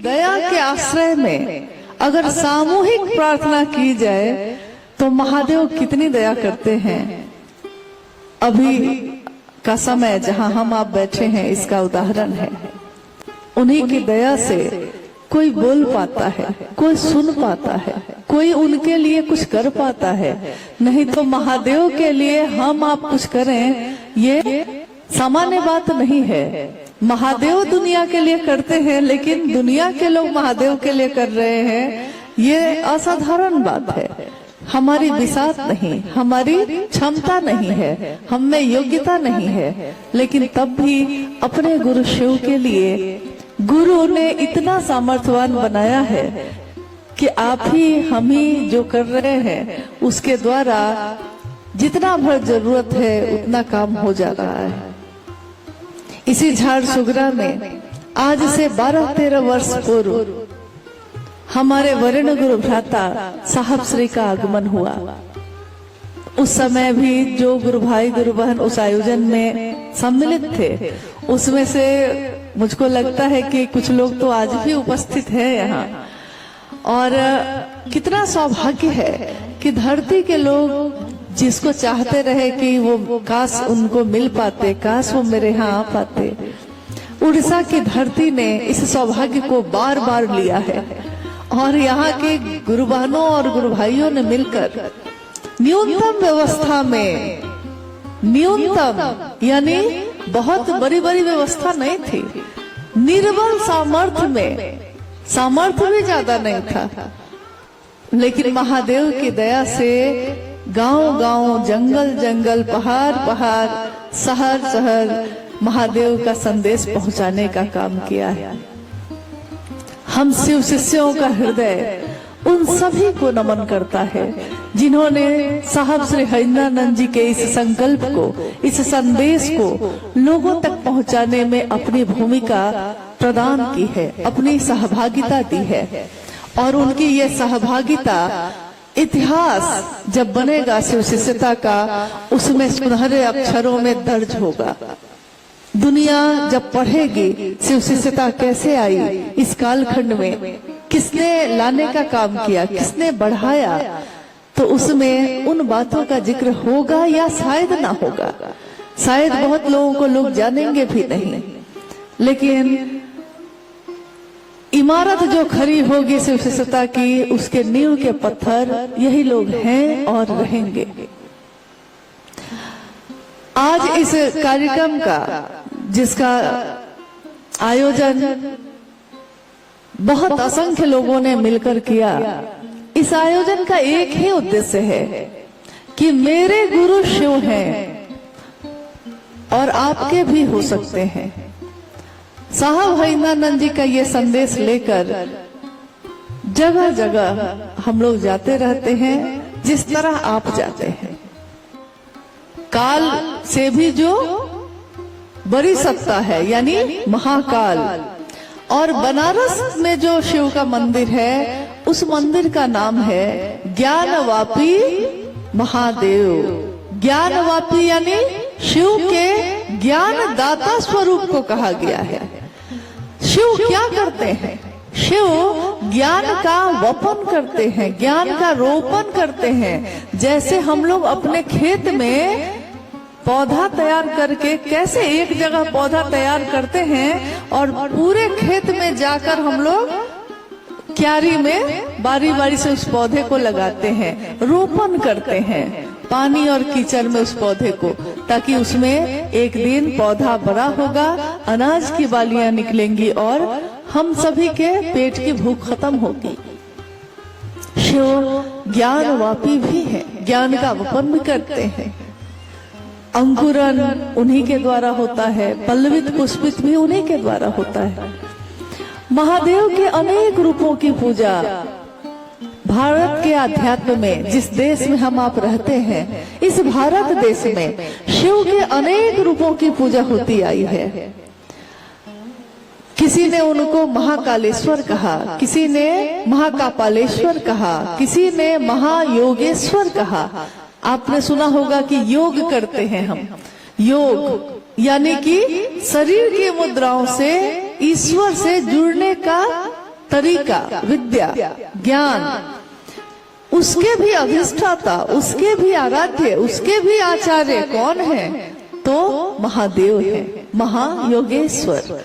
दया के आश्रय में अगर सामूहिक प्रार्थना की जाए तो महादेव कितनी दया करते हैं। अभी का समय जहां हम आप बैठे हैं इसका उदाहरण है। उन्हीं की दया से कोई बोल पाता है, कोई सुन पाता है, कोई उनके लिए कुछ कर पाता है। नहीं तो महादेव के लिए हम आप कुछ करें ये सामान्य बात नहीं है। महादेव दुनिया के लिए करते हैं, लेकिन दुनिया के लोग महादेव के लिए कर रहे हैं, ये असाधारण बात है। हमारी बिसात नहीं, हमारी क्षमता नहीं है, हम में योग्यता नहीं है, लेकिन तब भी अपने गुरु शिव के लिए गुरु ने इतना सामर्थ्यवान बनाया है कि आप ही हम ही जो कर रहे हैं उसके द्वारा जितना भर जरूरत है उतना काम हो जा रहा है। इसी झारसुगड़ा में आज से 12-13 वर्ष पूर्व हमारे वरिष्ठ गुरु भ्राता साहब श्री का आगमन हुआ। उस समय भी जो गुरु भाई गुरु बहन उस आयोजन में सम्मिलित थे, उसमें से मुझको लगता है कि कुछ लोग तो आज भी उपस्थित हैं यहाँ। और कितना सौभाग्य है कि धरती के लोग जिसको चाहते रहे कि वो काश उनको मिल पाते, काश वो मेरे यहाँ आ पाते, उड़ीसा की धरती ने इस सौभाग्य को बार बार लिया है। और यहाँ के गुरु बहनों और गुरु भाइयों ने मिलकर न्यूनतम व्यवस्था में, न्यूनतम यानी बहुत बड़ी बड़ी व्यवस्था नहीं थी, निर्बल सामर्थ्य में, सामर्थ्य भी ज्यादा नहीं था, लेकिन महादेव की दया से गांव गांव, जंगल जंगल, पहाड़ पहाड़, शहर शहर महादेव का संदेश पहुंचाने का काम किया है। हम शिव शिष्यों का हृदय उन सभी को नमन करता है जिन्होंने साहब श्री हरिंद्रानंद जी के इस संकल्प को, इस संदेश को लोगों तक पहुंचाने में अपनी भूमिका प्रदान की है, अपनी सहभागिता दी है। और उनकी ये सहभागिता इतिहास जब बनेगा शिव शिष्यता का, उसमें सुनहरे अक्षरों में दर्ज होगा। दुनिया जब पढ़ेगी शिव शिष्यता कैसे आई, इस कालखंड में किसने लाने का काम किया, किसने बढ़ाया, तो उसमें उन बातों का जिक्र होगा या शायद ना होगा। शायद बहुत लोगों को लोग जानेंगे भी नहीं, लेकिन इमारत जो खड़ी होगी शिव शिष्यता की, उसके नींव के पत्थर यही लोग हैं और रहेंगे। आज इस कार्यक्रम का, जिसका आयोजन बहुत असंख्य लोगों ने मिलकर किया, इस आयोजन का एक ही उद्देश्य है कि मेरे गुरु शिव हैं और आपके भी हो सकते हैं। साहब हरिंद्रानंद जी का ये संदेश लेकर जगह जगह हम लोग जाते रहते हैं, जिस तरह आप जाते हैं। काल से भी जो बड़ी सत्ता है, यानी महाकाल, और बनारस में जो शिव का मंदिर है, उस मंदिर का नाम है ज्ञानवापी महादेव। ज्ञानवापी यानी शिव के ज्ञान दाता स्वरूप को कहा गया है। शिव क्या करते हैं? शिव ज्ञान का वपन करते हैं, ज्ञान का रोपण करते हैं। जैसे हम लोग अपने खेत में पौधा तैयार करके कैसे एक जगह पौधा तैयार करते हैं और पूरे खेत में जाकर हम लोग क्यारी में बारी बारी से उस पौधे को लगाते हैं, रोपण करते हैं पानी और कीचड़ में उस पौधे को, ताकि उसमें एक दिन पौधा बड़ा होगा, अनाज की बालियां निकलेंगी और हम सभी के पेट की भूख खत्म होगी। शिव ज्ञानवापी भी है, ज्ञान का वपन भी करते हैं। अंकुरन उन्हीं के द्वारा होता है, पल्लवित पुष्पित भी उन्हीं के द्वारा होता है। महादेव के अनेक रूपों की पूजा भारत के आध्यात्म में, जिस देश में हम आप रहते हैं, इस भारत देश में शिव के अनेक रूपों की पूजा होती आई है। किसी ने उनको महाकालेश्वर कहा, किसी ने महाकापालेश्वर कहा, किसी ने महायोगेश्वर कहा। आपने सुना होगा कि योग करते हैं हम, योग यानी कि शरीर की मुद्राओं से ईश्वर से जुड़ने का तरीका, विद्या, ज्ञान, उसके भी अधिष्ठाता, उसके भी आराध्य, उसके भी आचार्य कौन है? तो महादेव है, महायोगेश्वर।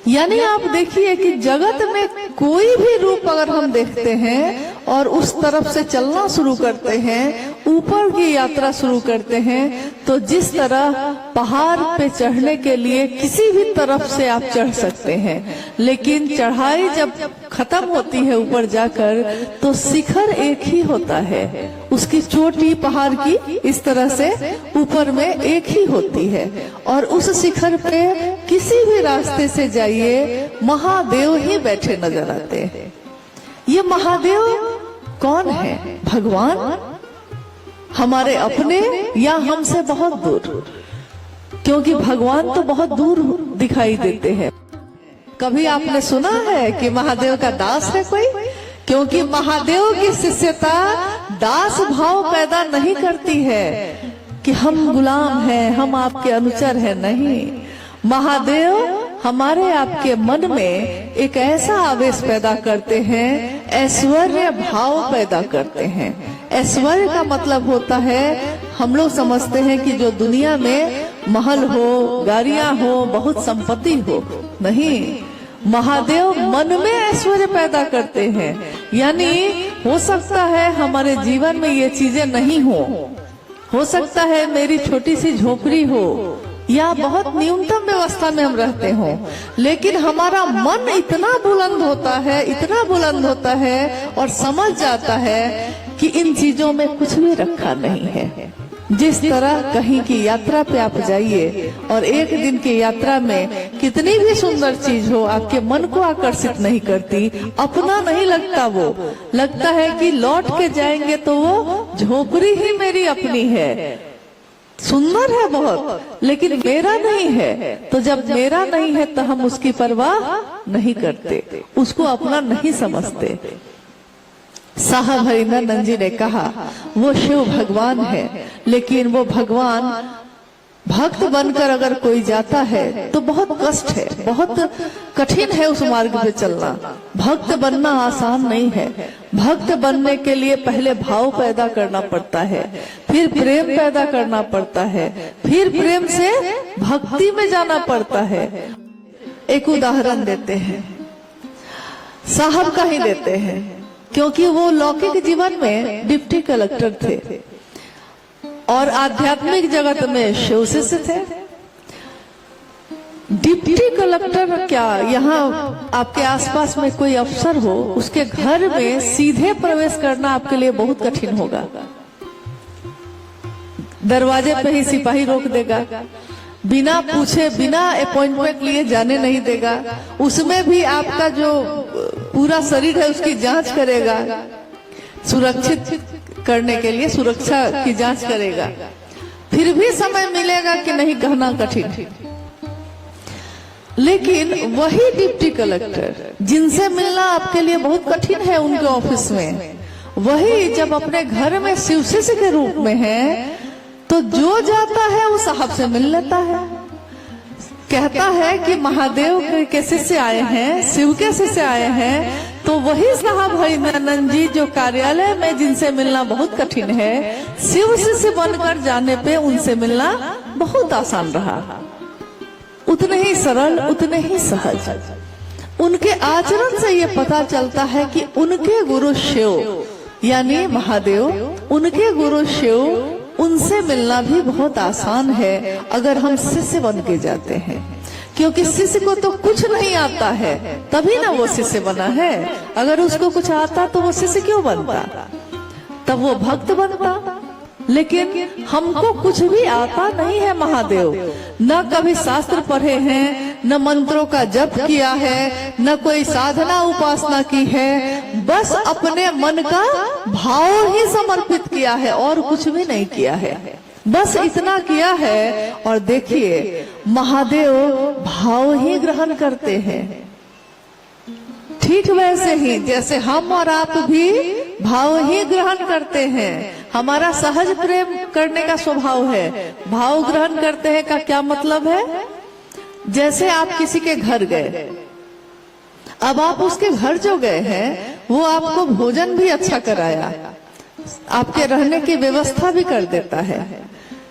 यानी आप देखिए कि जगत में कोई भी रूप अगर हम देखते हैं और उस तरफ से चलना शुरू करते हैं, ऊपर की यात्रा शुरू करते हैं, तो जिस तरह पहाड़ पे चढ़ने के लिए किसी भी तरफ से आप चढ़ सकते हैं, लेकिन चढ़ाई जब खत्म होती है ऊपर जाकर तो शिखर एक ही होता है, उसकी चोटी पहाड़ की इस तरह से ऊपर में एक ही होती है। और उस शिखर पे किसी भी रास्ते से जाइए महादेव ही बैठे नजर आते हैं। ये महादेव कौन है? भगवान, हमारे अपने या हमसे बहुत दूर? क्योंकि भगवान तो बहुत दूर दिखाई देते हैं। कभी आपने सुना है कि महादेव का दास है कोई? क्योंकि महादेव की शिष्यता दास भाव पैदा नहीं करती है कि हम गुलाम हैं, हम आपके अनुचर हैं। नहीं, महादेव हमारे आपके मन में एक ऐसा आवेश पैदा करते हैं, ऐश्वर्य भाव पैदा करते हैं। ऐश्वर्य का मतलब होता है, हम लोग समझते हैं कि जो दुनिया में महल हो, गाड़ियां हो, बहुत संपत्ति हो। नहीं, महादेव मन में ऐश्वर्य पैदा करते हैं। यानी हो सकता है हमारे जीवन में ये चीजें नहीं हो सकता है मेरी छोटी सी झोपड़ी हो या बहुत न्यूनतम व्यवस्था में हम रहते हो, लेकिन हमारा मन इतना बुलंद होता है, इतना बुलंद होता है और समझ जाता है कि इन चीजों में कुछ भी रखा नहीं है। जिस तरह कहीं की यात्रा पे आप जाइए और एक दिन की यात्रा में कितनी भी सुंदर चीज हो, आपके मन को आकर्षित नहीं करती, अपना नहीं लगता, वो लगता है कि लौट के जाएंगे तो वो झोपड़ी ही मेरी अपनी है, सुंदर है बहुत, लेकिन मेरा नहीं है। तो जब मेरा नहीं है तो हम उसकी परवाह नहीं करते, उसको अपना नहीं समझते। साहब हरिनंदन जी ने कहा वो शिव भगवान है, लेकिन वो भगवान भक्त बनकर अगर कोई जाता है तो बहुत कष्ट है, बहुत कठिन है उस मार्ग पे चलना। भक्त बनना आसान नहीं है। भक्त बनने के लिए पहले भाव पैदा करना पड़ता है, फिर प्रेम पैदा करना पड़ता है, फिर प्रेम से भक्ति में जाना पड़ता है। एक उदाहरण देते हैं, साहब का ही देते हैं, क्योंकि वो लौकिक जीवन में डिप्टी कलेक्टर थे और आध्यात्मिक जगत में शिव शिष्य थे। डिप्टी कलेक्टर क्या, यहाँ आपके आसपास में कोई अफसर हो, उसके घर में सीधे प्रवेश करना आपके लिए बहुत कठिन होगा। दरवाजे पे ही सिपाही रोक देगा, बिना पूछे, बिना अपॉइंटमेंट लिए जाने नहीं देगा। उसमें भी आपका जो पूरा शरीर है उसकी जांच करेगा, सुरक्षित करने के लिए सुरक्षा की जांच करेगा। फिर भी समय मिलेगा कि नहीं, कहना कठिन। लेकिन वही डिप्टी कलेक्टर जिनसे मिलना आपके लिए बहुत कठिन है उनके ऑफिस में, वही जब अपने घर में शिव शिष्य के रूप में है तो जो जाता है वो साहब से मिल लेता है, कहता है कि महादेव के शिष्य आए हैं, शिव के शिष्य आए हैं। तो वही साहब हरिनंदन जी जो कार्यालय में जिनसे मिलना बहुत कठिन है, शिव शिष्य बनकर जाने पे उनसे मिलना बहुत आसान रहा। उतने ही सरल, उतने ही सहज। उनके आचरण से ये पता चलता है कि उनके गुरु शिव यानी महादेव, उनके गुरु शिव, उनसे मिलना भी बहुत आसान है अगर हम शिष्य बन के जाते हैं। क्योंकि शिष्य को तो कुछ नहीं आता है, तभी ना वो शिष्य बना है। अगर उसको कुछ आता तो वो शिष्य क्यों बनता, तब वो भक्त बनता। लेकिन हमको कुछ भी आता नहीं है महादेव, न कभी शास्त्र पढ़े हैं, न मंत्रों का जप किया है, न कोई साधना उपासना की है, बस अपने मन का भाव ही समर्पित किया है और कुछ भी नहीं किया है। बस इतना किया है और देखिए महादेव भाव ही ग्रहण करते हैं। ठीक वैसे ही जैसे हम और आप भी भाव ही ग्रहण करते हैं। हमारा सहज प्रेम करने का स्वभाव है। भाव ग्रहण करते हैं का क्या मतलब है? जैसे आप किसी के घर गए, अब आप उसके घर जो गए हैं, वो आपको भोजन भी अच्छा कराया, आपके रहने की व्यवस्था भी कर देता है,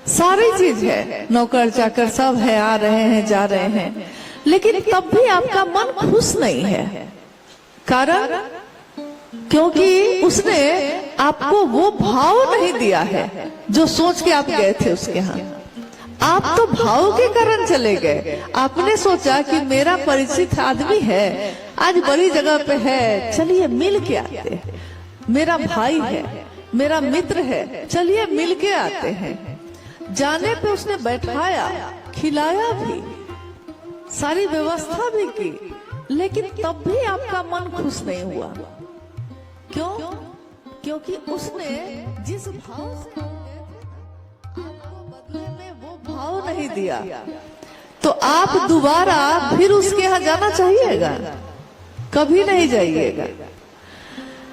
सारी चीज है, नौकर चाकर सब है, आ रहे हैं जा रहे हैं, लेकिन तब भी आपका मन खुश नहीं है। कारण क्योंकि उसने आपको वो भाव नहीं दिया है जो सोच के आप गए थे उसके यहाँ। आप तो भाव के कारण चले गए। आपने सोचा कि मेरा परिचित आदमी है, आज बड़ी जगह पे है, चलिए मिल के आते हैं, मेरा भाई है, मेरा मित्र है, चलिए मिल के आते हैं। जाने पे उसने बैठाया, खिलाया भी, सारी व्यवस्था भी की, लेकिन तब भी आपका मन खुश नहीं हुआ। क्यों? क्योंकि उसने जिस भाव से आपको बदले में वो भाव नहीं दिया। तो आप दोबारा फिर उसके यहाँ जाना चाहिएगा? कभी नहीं जाइएगा।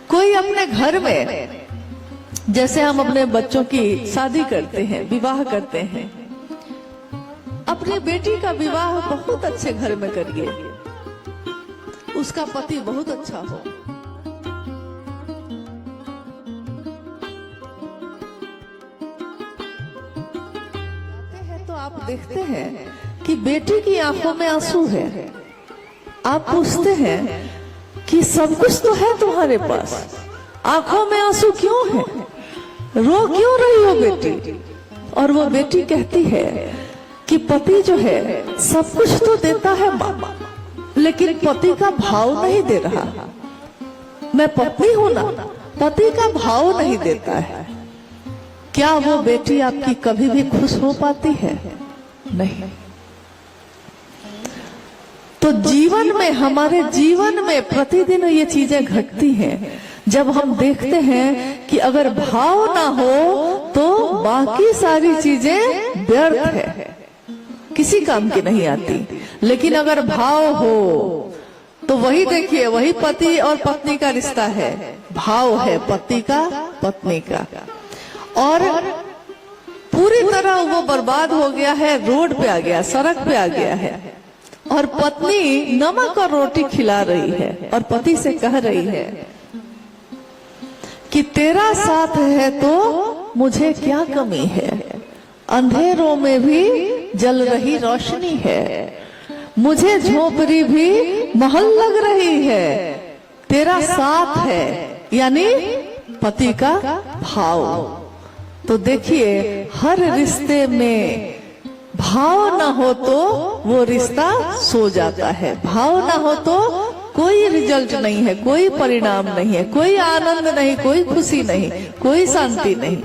कोई अपने घर में, जैसे हम अपने बच्चों की शादी करते हैं, विवाह करते हैं, अपनी बेटी का विवाह बहुत अच्छे घर में करिए, उसका पति बहुत अच्छा हो, तो आप देखते हैं कि बेटी की आंखों में आंसू है। आप पूछते हैं कि सब कुछ तो है तुम्हारे पास, आंखों में आंसू क्यों है, रो क्यों रही हो बेटी? और वो बेटी कहती है कि पति जो है सब कुछ तो देता है माँ, लेकिन पति का भाव नहीं दे रहा। मैं पत्नी हूं ना, पति का भाव नहीं देता है। क्या वो बेटी आपकी कभी भी खुश हो पाती है? नहीं। तो जीवन में, हमारे जीवन में प्रतिदिन ये चीजें घटती हैं, जब हम देखते हैं कि अगर भाव ना हो तो बाकी सारी चीजें व्यर्थ है, किसी काम की नहीं आती। लेकिन अगर भाव हो तो वही देखिए, वही पति और पत्नी का रिश्ता है, भाव है पति का पत्नी का। और पूरी तरह वो बर्बाद हो गया है, रोड पे आ गया, सड़क पे आ गया है, और पत्नी नमक और रोटी खिला रही है और पति से कह रही है कि तेरा साथ है तो मुझे क्या कमी है, अंधेरों में भी जल रही रोशनी है, मुझे झोपड़ी भी महल लग रही है, तेरा साथ है, यानी पति का भाव। तो देखिए, हर रिश्ते में भाव ना हो तो वो रिश्ता सो जाता है, भाव ना हो तो कोई रिजल्ट नहीं है, कोई परिणाम नहीं है, कोई आनंद नहीं, कोई खुशी नहीं, कोई शांति नहीं।